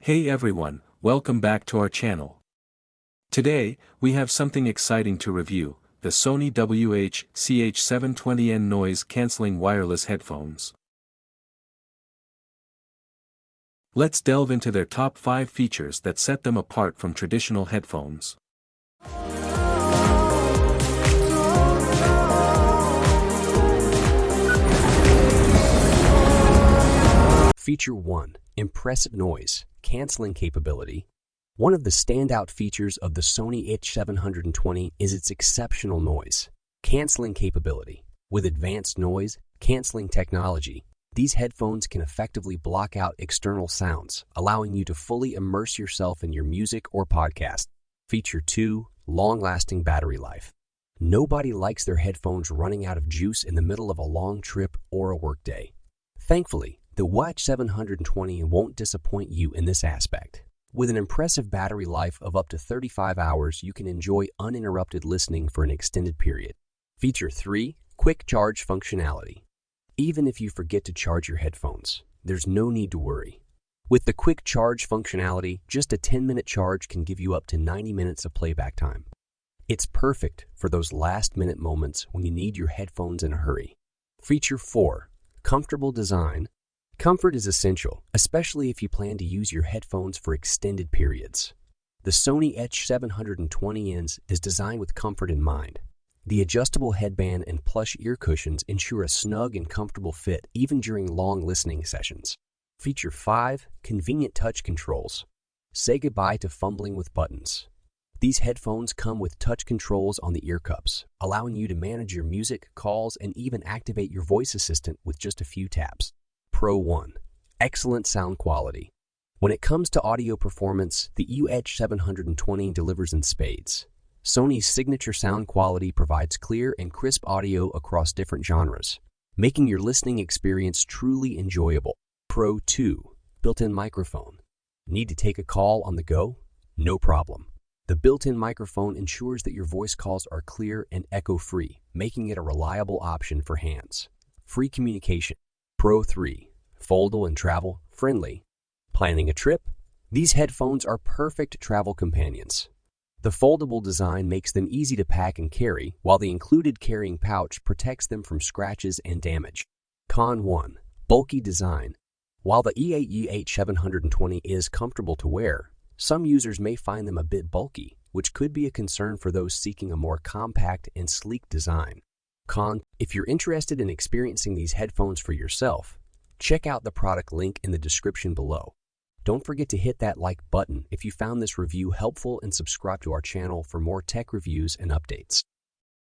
Hey everyone, welcome back to our channel. Today, we have something exciting to review, the Sony WH-CH720N noise-canceling wireless headphones. Let's delve into their top 5 features that set them apart from traditional headphones. Feature 1. Impressive noise canceling capability. One of the standout features of the Sony WH-720 is its exceptional noise canceling capability. With advanced noise canceling technology, these headphones can effectively block out external sounds, allowing you to fully immerse yourself in your music or podcast. Feature 2. Long-lasting battery life. Nobody likes their headphones running out of juice in the middle of a long trip or a workday. Thankfully, the WH-720 won't disappoint you in this aspect. With an impressive battery life of up to 35 hours, you can enjoy uninterrupted listening for an extended period. Feature 3. Quick charge functionality. Even if you forget to charge your headphones, there's no need to worry. With the quick charge functionality, just a 10-minute charge can give you up to 90 minutes of playback time. It's perfect for those last-minute moments when you need your headphones in a hurry. Feature 4. Comfortable design. Comfort is essential, especially if you plan to use your headphones for extended periods. The Sony WH-720N is designed with comfort in mind. The adjustable headband and plush ear cushions ensure a snug and comfortable fit even during long listening sessions. Feature 5. Convenient touch controls. Say goodbye to fumbling with buttons. These headphones come with touch controls on the ear cups, allowing you to manage your music, calls, and even activate your voice assistant with just a few taps. Pro 1. Excellent sound quality. When it comes to audio performance, the WH-720 delivers in spades. Sony's signature sound quality provides clear and crisp audio across different genres, making your listening experience truly enjoyable. Pro 2. Built-in microphone. Need to take a call on the go? No problem. The built-in microphone ensures that your voice calls are clear and echo-free, making it a reliable option for hands-free communication. Pro 3. Foldable and travel friendly. Planning a trip? These headphones are perfect travel companions. The foldable design makes them easy to pack and carry, while the included carrying pouch protects them from scratches and damage. Con 1. Bulky design. While the WH-720 is comfortable to wear, some users may find them a bit bulky, which could be a concern for those seeking a more compact and sleek design. Con: if you're interested in experiencing these headphones for yourself, check out the product link in the description below. Don't forget to hit that like button if you found this review helpful and subscribe to our channel for more tech reviews and updates.